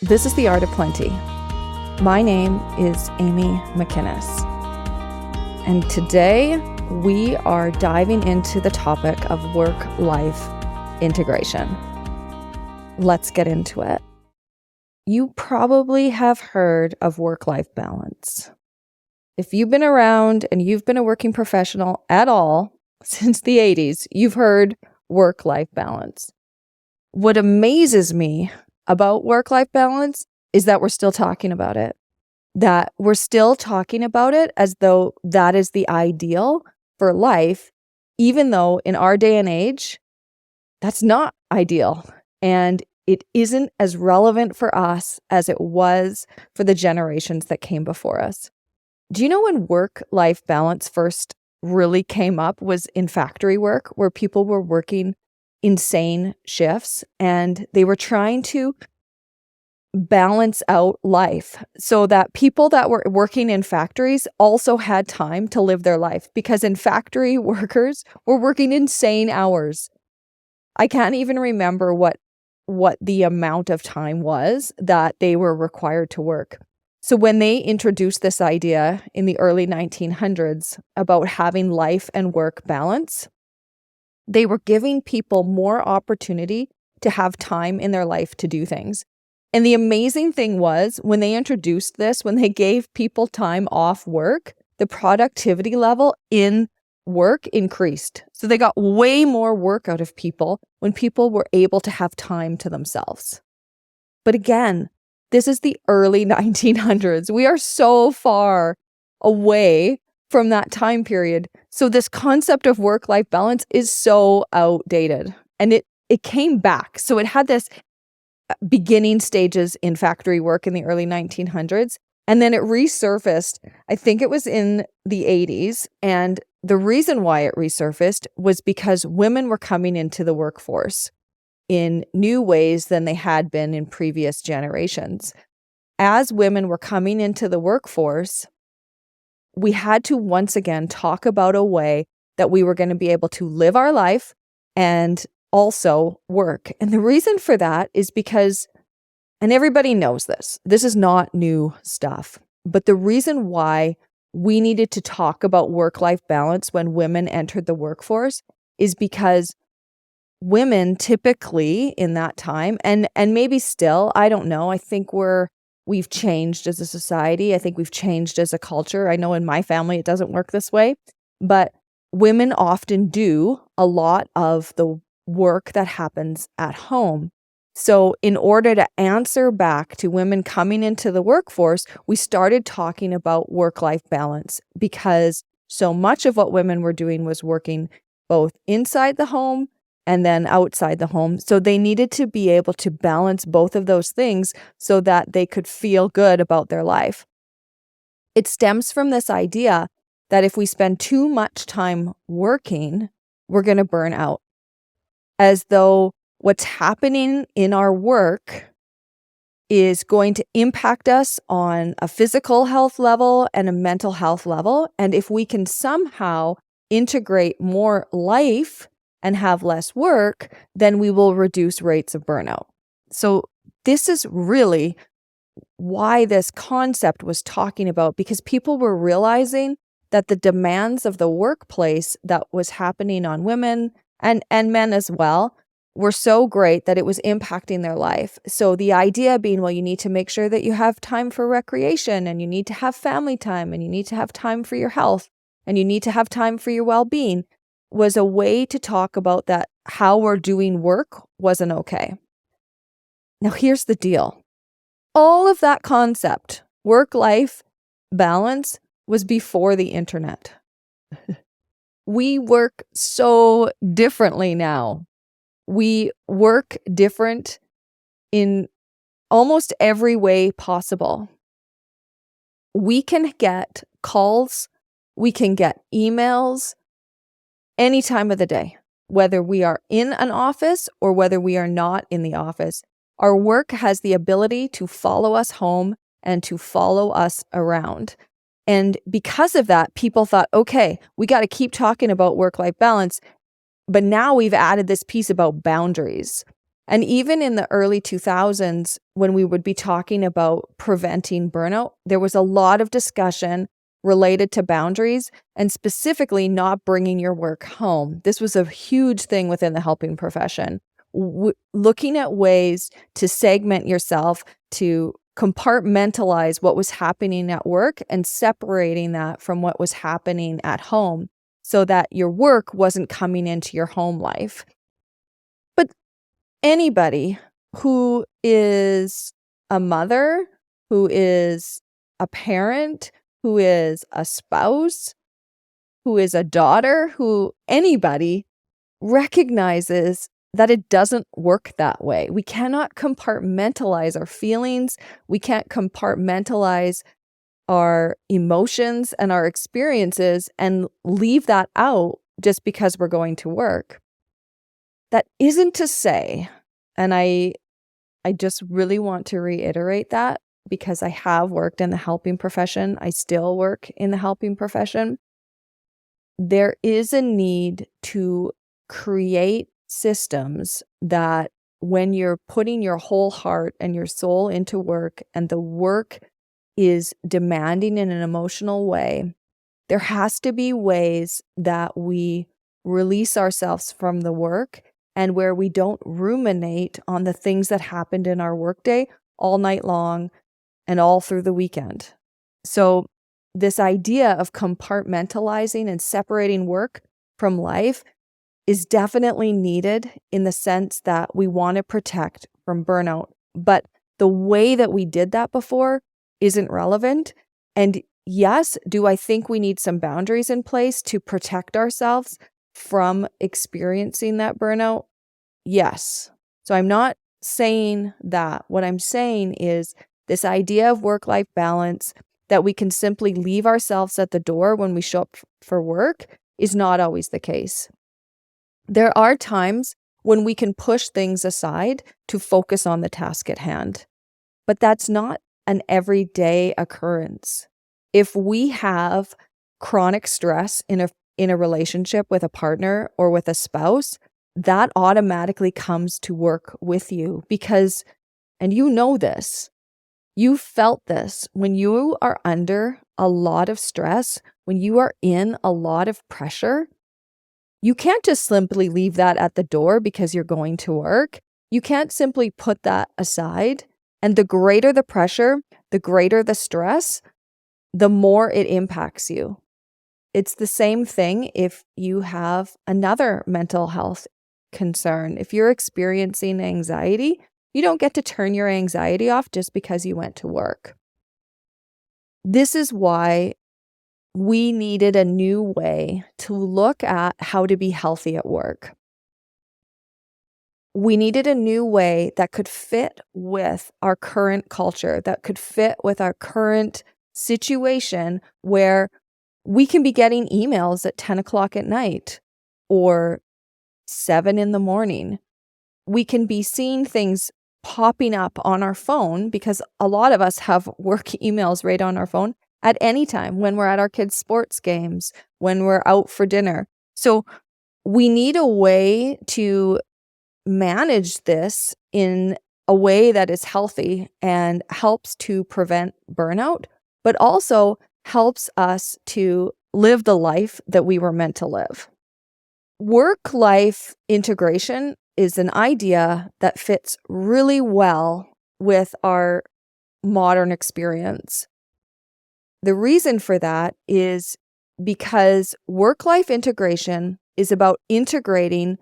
This is The Art of Plenty. My name is Amy McInnes. And today we are diving into the topic of work-life integration. Let's get into it. You probably have heard of work-life balance. If you've been around and you've been a working professional at all since the 80s, you've heard work-life balance. What amazes me about work-life balance is that we're still talking about it. That we're still talking about it as though that is the ideal for life, even though in our day and age, that's not ideal. And it isn't as relevant for us as it was for the generations that came before us. Do you know when work-life balance first really came up was in factory work, where people were working insane shifts and they were trying to balance out life so that people that were working in factories also had time to live their life, because in factory workers were working insane hours. I can't even remember what the amount of time was that they were required to work. So when they introduced this idea in the early 1900s about having life and work balance, they were giving people more opportunity to have time in their life to do things. And the amazing thing was, when they introduced this, when they gave people time off work, the productivity level in work increased. So they got way more work out of people when people were able to have time to themselves. But again, this is the early 1900s. We are so far away from that time period. So this concept of work-life balance is so outdated. And it came back. So it had this beginning stages in factory work in the early 1900s. And then it resurfaced, I think it was in the 80s. And the reason why it resurfaced was because women were coming into the workforce in new ways than they had been in previous generations. As women were coming into the workforce, we had to once again talk about a way that we were going to be able to live our life and also work. And the reason for that is because, and everybody knows this is not new stuff, but the reason why we needed to talk about work-life balance when women entered the workforce is because women typically in that time, and maybe still, I don't know, I think we've changed as a society. I think we've changed as a culture. I know in my family it doesn't work this way, but women often do a lot of the work that happens at home. So in order to answer back to women coming into the workforce, we started talking about work-life balance, because so much of what women were doing was working both inside the home and then outside the home. So they needed to be able to balance both of those things so that they could feel good about their life. It stems from this idea that if we spend too much time working, we're going to burn out. As though what's happening in our work is going to impact us on a physical health level and a mental health level. And if we can somehow integrate more life and have less work, then we will reduce rates of burnout. So this is really why this concept was talking about, because people were realizing that the demands of the workplace that was happening on women and men as well were so great that it was impacting their life. So the idea being, well, you need to make sure that you have time for recreation, and you need to have family time, and you need to have time for your health, and you need to have time for your well-being, was a way to talk about that how we're doing work wasn't okay. Now here's the deal. All of that concept, work-life balance, was before the internet. We work so differently now. We work different in almost every way possible. We can get calls, we can get emails any time of the day, whether we are in an office or whether we are not in the office. Our work has the ability to follow us home and to follow us around. And because of that, people thought, okay, we got to keep talking about work-life balance. But now we've added this piece about boundaries. And even in the early 2000s, when we would be talking about preventing burnout, there was a lot of discussion related to boundaries and specifically not bringing your work home. This was a huge thing within the helping profession. Looking at ways to segment yourself, to compartmentalize what was happening at work and separating that from what was happening at home so that your work wasn't coming into your home life. But anybody who is a mother, who is a parent, who is a spouse, who is a daughter, anybody recognizes that it doesn't work that way. We cannot compartmentalize our feelings. We can't compartmentalize our emotions and our experiences and leave that out just because we're going to work. That isn't to say, and I just really want to reiterate that because I have worked in the helping profession. I still work in the helping profession. There is a need to create systems that when you're putting your whole heart and your soul into work and the work is demanding in an emotional way, there has to be ways that we release ourselves from the work and where we don't ruminate on the things that happened in our workday all night long and all through the weekend. So this idea of compartmentalizing and separating work from life is definitely needed in the sense that we want to protect from burnout. But the way that we did that before isn't relevant. And yes, do I think we need some boundaries in place to protect ourselves from experiencing that burnout? Yes. So I'm not saying that. What I'm saying is this idea of work-life balance, that we can simply leave ourselves at the door when we show up for work, is not always the case. There are times when we can push things aside to focus on the task at hand, but that's not an everyday occurrence. If we have chronic stress in a relationship with a partner or with a spouse, that automatically comes to work with you because, and you know this, you felt this, when you are under a lot of stress, when you are in a lot of pressure, you can't just simply leave that at the door because you're going to work. You can't simply put that aside. And the greater the pressure, the greater the stress, the more it impacts you. It's the same thing if you have another mental health concern. If you're experiencing anxiety, you don't get to turn your anxiety off just because you went to work. This is why we needed a new way to look at how to be healthy at work. We needed a new way that could fit with our current culture, that could fit with our current situation where we can be getting emails at 10 o'clock at night or 7 in the morning. We can be seeing things popping up on our phone because a lot of us have work emails right on our phone at any time when we're at our kids' sports games, when we're out for dinner. So we need a way to manage this in a way that is healthy and helps to prevent burnout, but also helps us to live the life that we were meant to live. Work-life integration is an idea that fits really well with our modern experience. The reason for that is because work-life integration is about integrating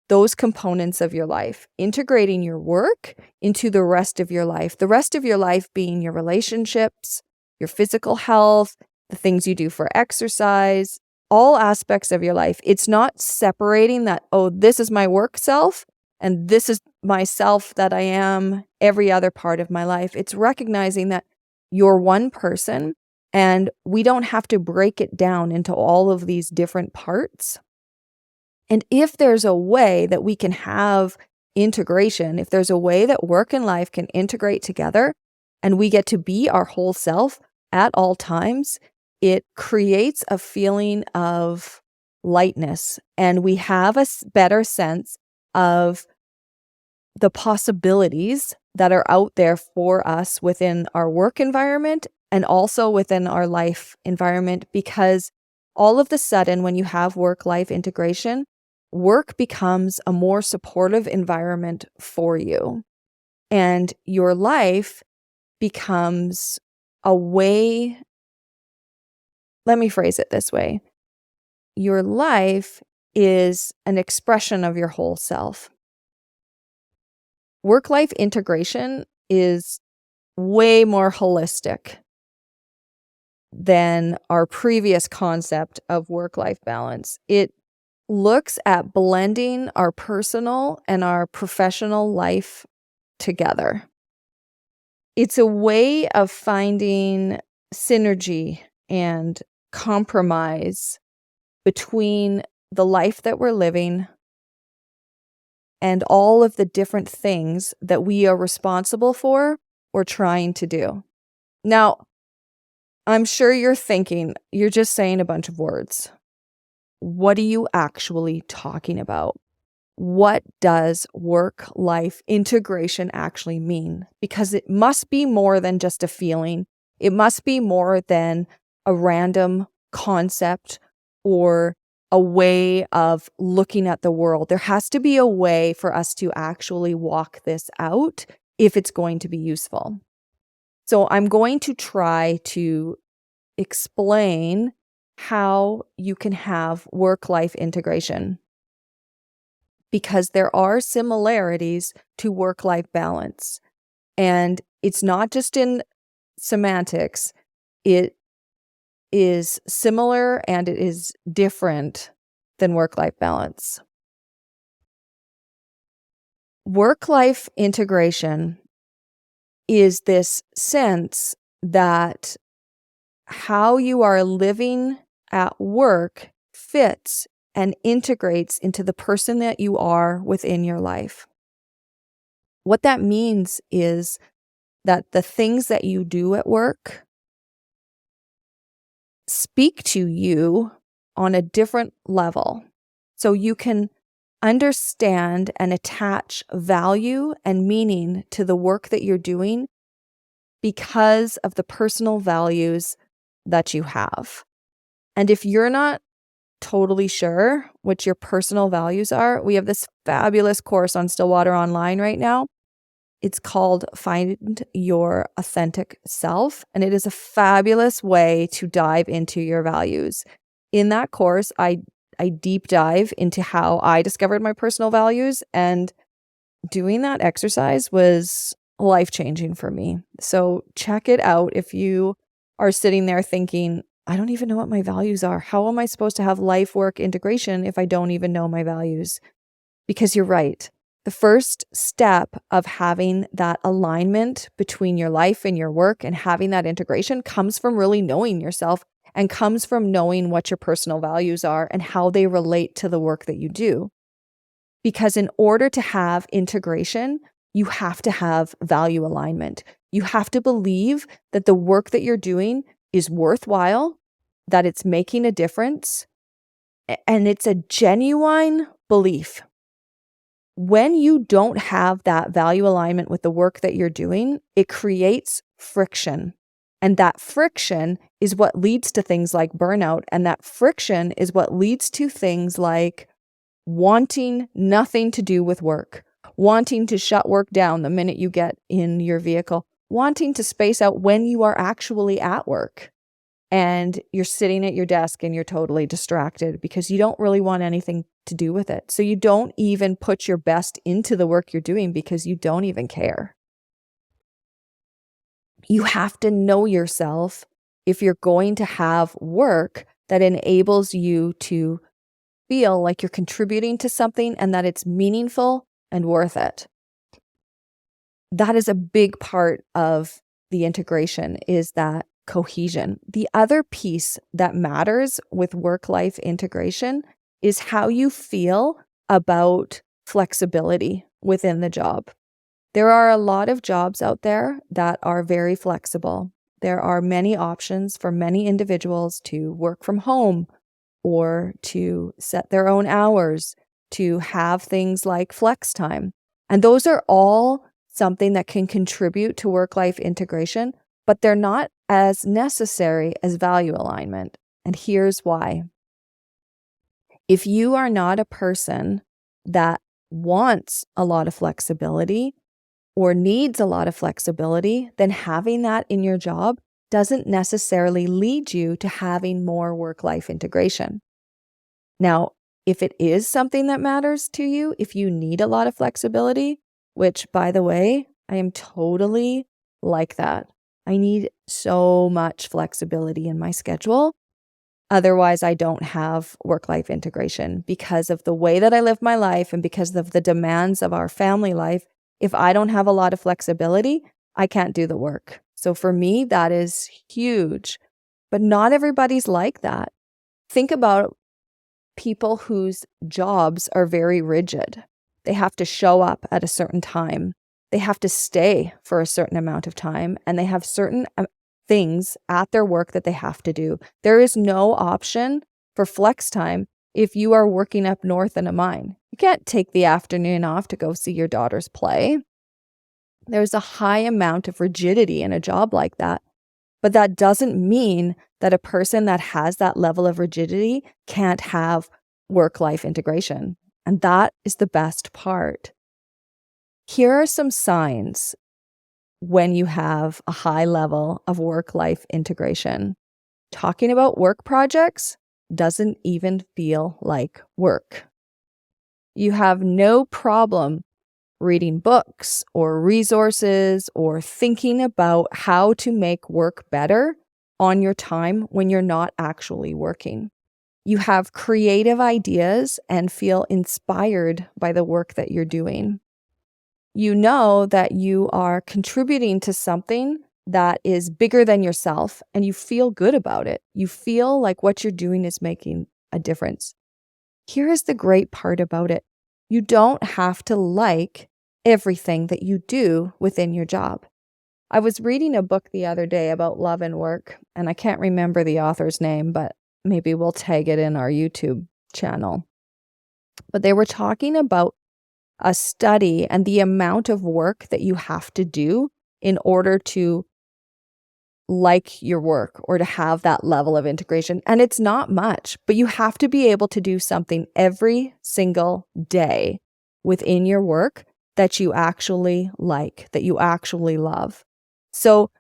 those components of your life, integrating your work into the rest of your life. The rest of your life being your relationships, your physical health, the things you do for exercise, all aspects of your life. It's not separating that, oh, this is my work self and this is myself that I am every other part of my life. It's recognizing that you're one person and we don't have to break it down into all of these different parts. And if there's a way that we can have integration, if there's a way that work and life can integrate together and we get to be our whole self at all times, it creates a feeling of lightness and we have a better sense of the possibilities that are out there for us within our work environment and also within our life environment, because all of the sudden, when you have work-life integration, work becomes a more supportive environment for you. And your life becomes a way, let me phrase it this way. Your life is an expression of your whole self. Work-life integration is way more holistic than our previous concept of work-life balance. It looks at blending our personal and our professional life together. It's a way of finding synergy and compromise between the life that we're living and all of the different things that we are responsible for or trying to do. Now, I'm sure you're thinking, you're just saying a bunch of words. What are you actually talking about? What does work-life integration actually mean? Because it must be more than just a feeling. It must be more than a random concept or a way of looking at the world. There has to be a way for us to actually walk this out if it's going to be useful. So I'm going to try to explain how you can have work-life integration, because there are similarities to work-life balance. And it's not just in semantics. It is similar and it is different than work-life balance. Work-life integration is this sense that how you are living at work fits and integrates into the person that you are within your life. What that means is that the things that you do at work speak to you on a different level. So you can understand and attach value and meaning to the work that you're doing because of the personal values that you have. And if you're not totally sure what your personal values are, we have this fabulous course on Stillwater Online right now. It's called Find Your Authentic Self, and it is a fabulous way to dive into your values. In that course, I deep dive into how I discovered my personal values, and doing that exercise was life-changing for me. So check it out if you are sitting there thinking, I don't even know what my values are. How am I supposed to have life-work integration if I don't even know my values? Because you're right. The first step of having that alignment between your life and your work and having that integration comes from really knowing yourself and comes from knowing what your personal values are and how they relate to the work that you do. Because in order to have integration, you have to have value alignment. You have to believe that the work that you're doing is worthwhile, that it's making a difference, and it's a genuine belief. When you don't have that value alignment with the work that you're doing, it creates friction. And that friction is what leads to things like burnout. And that friction is what leads to things like wanting nothing to do with work, wanting to shut work down the minute you get in your vehicle, wanting to space out when you are actually at work. And you're sitting at your desk and you're totally distracted because you don't really want anything to do with it. So you don't even put your best into the work you're doing because you don't even care. You have to know yourself if you're going to have work that enables you to feel like you're contributing to something and that it's meaningful and worth it. That is a big part of the integration, is that cohesion. The other piece that matters with work-life integration is how you feel about flexibility within the job. There are a lot of jobs out there that are very flexible. There are many options for many individuals to work from home or to set their own hours, to have things like flex time. And those are all something that can contribute to work-life integration, but they're not as necessary as value alignment. And here's why. If you are not a person that wants a lot of flexibility or needs a lot of flexibility, then having that in your job doesn't necessarily lead you to having more work-life integration. Now, if it is something that matters to you, if you need a lot of flexibility, which, by the way, I am totally like that. I need so much flexibility in my schedule. Otherwise, I don't have work-life integration because of the way that I live my life and because of the demands of our family life. If I don't have a lot of flexibility, I can't do the work. So for me, that is huge. But not everybody's like that. Think about people whose jobs are very rigid. They have to show up at a certain time. They have to stay for a certain amount of time, and they have certain things at their work that they have to do. There is no option for flex time if you are working up north in a mine. You can't take the afternoon off to go see your daughter's play. There's a high amount of rigidity in a job like that. But that doesn't mean that a person that has that level of rigidity can't have work-life integration. And that is the best part. Here are some signs when you have a high level of work-life integration. Talking about work projects doesn't even feel like work. You have no problem reading books or resources or thinking about how to make work better on your time when you're not actually working. You have creative ideas and feel inspired by the work that you're doing. You know that you are contributing to something that is bigger than yourself, and you feel good about it. You feel like what you're doing is making a difference. Here is the great part about it. You don't have to like everything that you do within your job. I was reading a book the other day about love and work, and I can't remember the author's name, but maybe we'll tag it in our YouTube channel. But they were talking about a study and the amount of work that you have to do in order to like your work or to have that level of integration. And it's not much, but you have to be able to do something every single day within your work that you actually like, that you actually love. So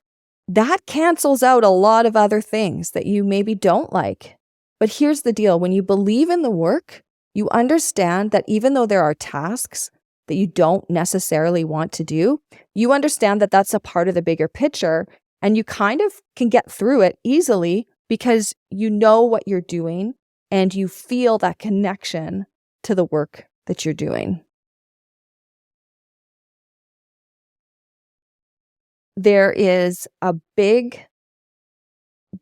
that cancels out a lot of other things that you maybe don't like. But here's the deal. When you believe in the work, you understand that even though there are tasks that you don't necessarily want to do, you understand that that's a part of the bigger picture, and you kind of can get through it easily because you know what you're doing and you feel that connection to the work that you're doing. There is a big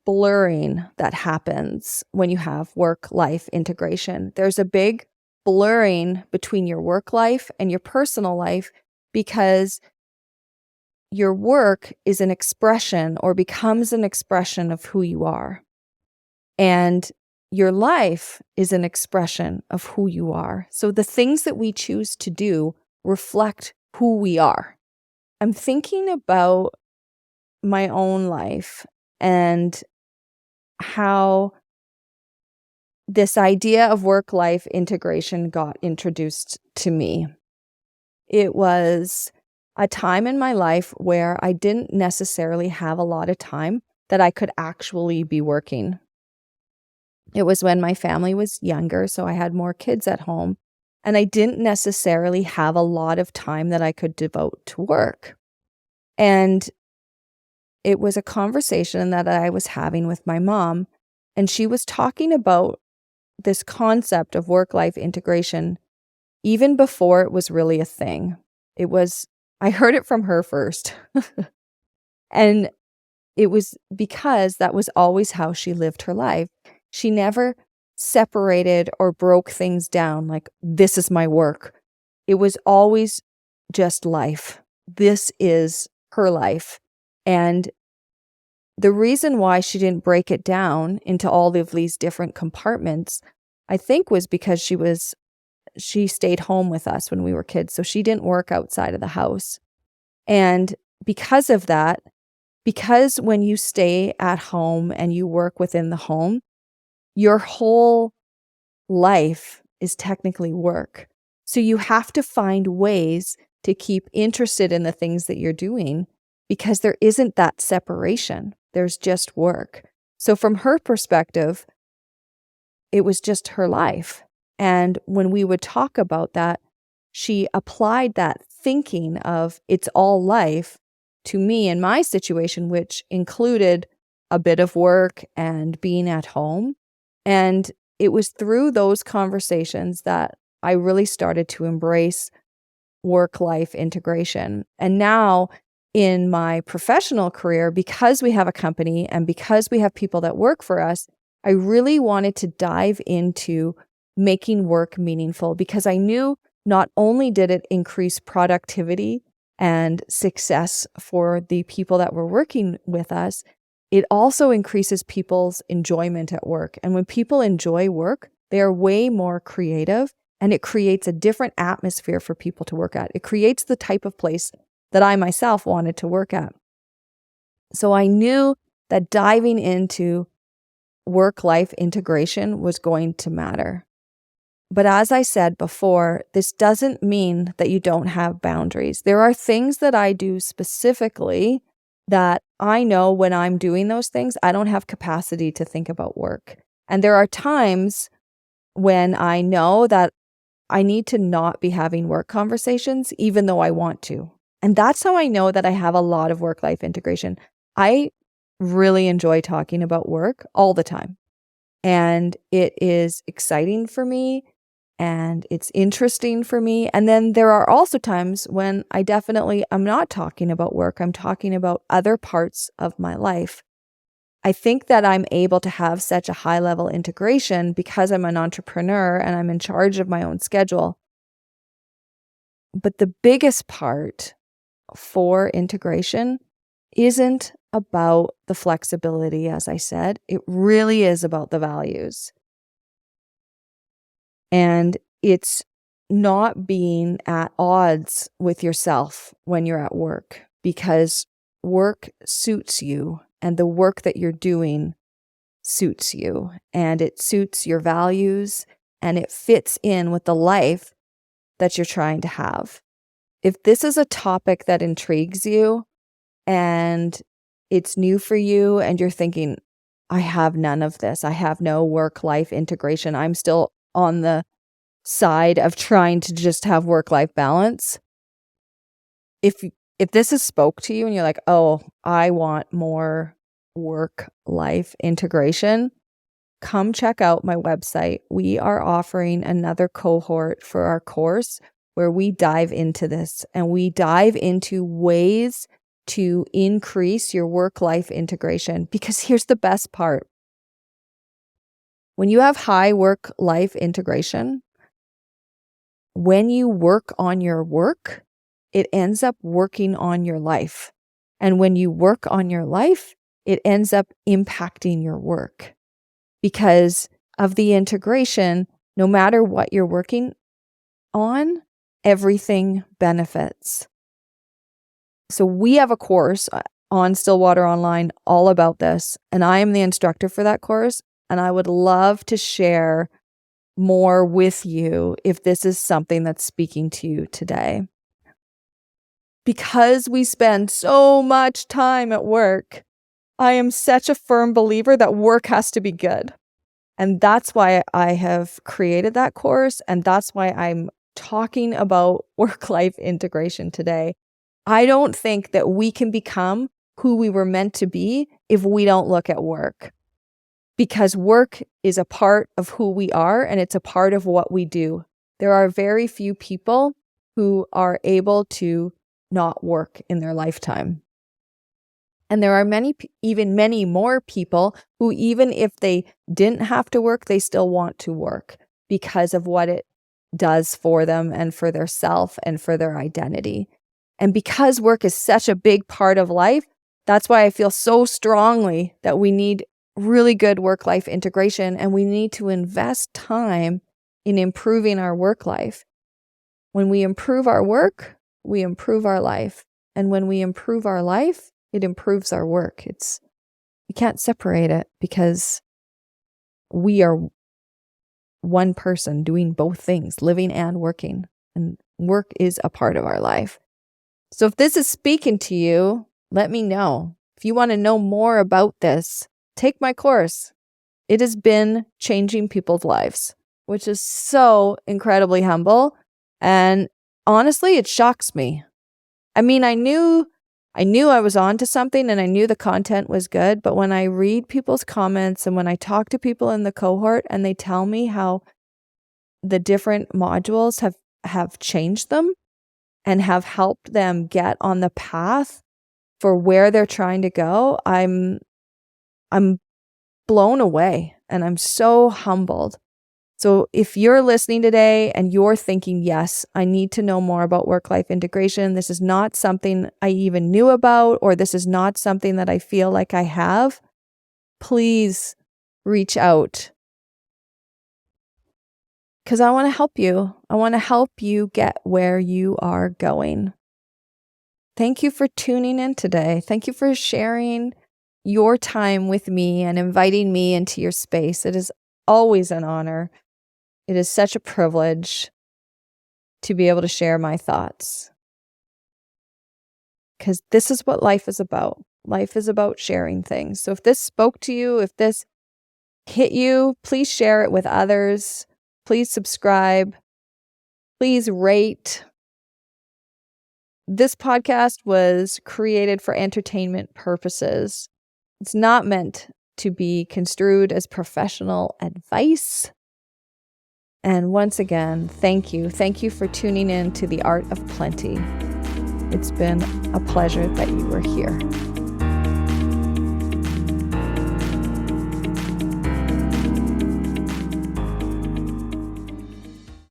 blurring that happens when you have work-life integration. There's a big blurring between your work life and your personal life because your work is an expression or becomes an expression of who you are. And your life is an expression of who you are. So the things that we choose to do reflect who we are. I'm thinking about my own life and how this idea of work-life integration got introduced to me. It was a time in my life where I didn't necessarily have a lot of time that I could actually be working. It was when my family was younger, so I had more kids at home, and I didn't necessarily have a lot of time that I could devote to work. And it was a conversation that I was having with my mom, and she was talking about this concept of work-life integration even before it was really a thing. I heard it from her first. And it was because that was always how she lived her life. She never separated or broke things down like, this is my work. It was always just life. This is her life. And the reason why she didn't break it down into all of these different compartments, I think, was because she was she stayed home with us when we were kids. So she didn't work outside of the house. And because of that, because when you stay at home and you work within the home, your whole life is technically work. So you have to find ways to keep interested in the things that you're doing because there isn't that separation. There's just work. So from her perspective, it was just her life. And when we would talk about that, she applied that thinking of it's all life to me in my situation, which included a bit of work and being at home. And it was through those conversations that I really started to embrace work-life integration. And now in my professional career, because we have a company and because we have people that work for us, I really wanted to dive into making work meaningful because I knew not only did it increase productivity and success for the people that were working with us, it also increases people's enjoyment at work. And when people enjoy work, they are way more creative and it creates a different atmosphere for people to work at. It creates the type of place that I myself wanted to work at. So I knew that diving into work-life integration was going to matter. But as I said before, this doesn't mean that you don't have boundaries. There are things that I do specifically that I know when I'm doing those things, I don't have capacity to think about work. And there are times when I know that I need to not be having work conversations, even though I want to. And that's how I know that I have a lot of work-life integration. I really enjoy talking about work all the time. And it is exciting for me and it's interesting for me. And then there are also times when I'm not talking about work. I'm talking about other parts of my life. I think that I'm able to have such a high level integration because I'm an entrepreneur and I'm in charge of my own schedule. But the biggest part for integration isn't about the flexibility, as I said. It really is about the values. And it's not being at odds with yourself when you're at work, because work suits you and the work that you're doing suits you and it suits your values and it fits in with the life that you're trying to have. If this is a topic that intrigues you and it's new for you and you're thinking, I have none of this, I have no work-life integration, I'm still on the side of trying to just have work-life balance. If this has spoke to you and you're like, oh, I want more work-life integration, come check out my website. We are offering another cohort for our course where we dive into this and we dive into ways to increase your work-life integration. Because here's the best part. When you have high work-life integration, when you work on your work, it ends up working on your life. And when you work on your life, it ends up impacting your work. Because of the integration, no matter what you're working on, everything benefits. So we have a course on Stillwater Online all about this, and I am the instructor for that course, and I would love to share more with you if this is something that's speaking to you today. Because we spend so much time at work, I am such a firm believer that work has to be good. And that's why I have created that course, and that's why I'm talking about work-life integration today. I don't think that we can become who we were meant to be if we don't look at work. Because work is a part of who we are and it's a part of what we do. There are very few people who are able to not work in their lifetime. And there are many more people who, even if they didn't have to work, they still want to work because of what it does for them and for their self and for their identity. And because work is such a big part of life, that's why I feel so strongly that we need really good work-life integration and we need to invest time in improving our work life. When we improve our work, we improve our life. And when we improve our life, it improves our work. You can't separate it because we are one person doing both things, living and working. And work is a part of our life. So if this is speaking to you, let me know. If you want to know more about this, take my course. It has been changing people's lives, which is so incredibly humble. And honestly, it shocks me. I mean, I knew I was onto something and I knew the content was good. But when I read people's comments and when I talk to people in the cohort and they tell me how the different modules have changed them and have helped them get on the path for where they're trying to go, I'm blown away and I'm so humbled. So if you're listening today and you're thinking, yes, I need to know more about work-life integration, this is not something I even knew about, or this is not something that I feel like I have, please reach out. Because I want to help you. I want to help you get where you are going. Thank you for tuning in today. Thank you for sharing your time with me and inviting me into your space. It is always an honor. It is such a privilege to be able to share my thoughts. Because this is what life is about. Life is about sharing things. So if this spoke to you, if this hit you, please share it with others. Please subscribe. Please rate. This podcast was created for entertainment purposes. It's not meant to be construed as professional advice. And once again, thank you. Thank you for tuning in to The Art of Plenty. It's been a pleasure that you were here.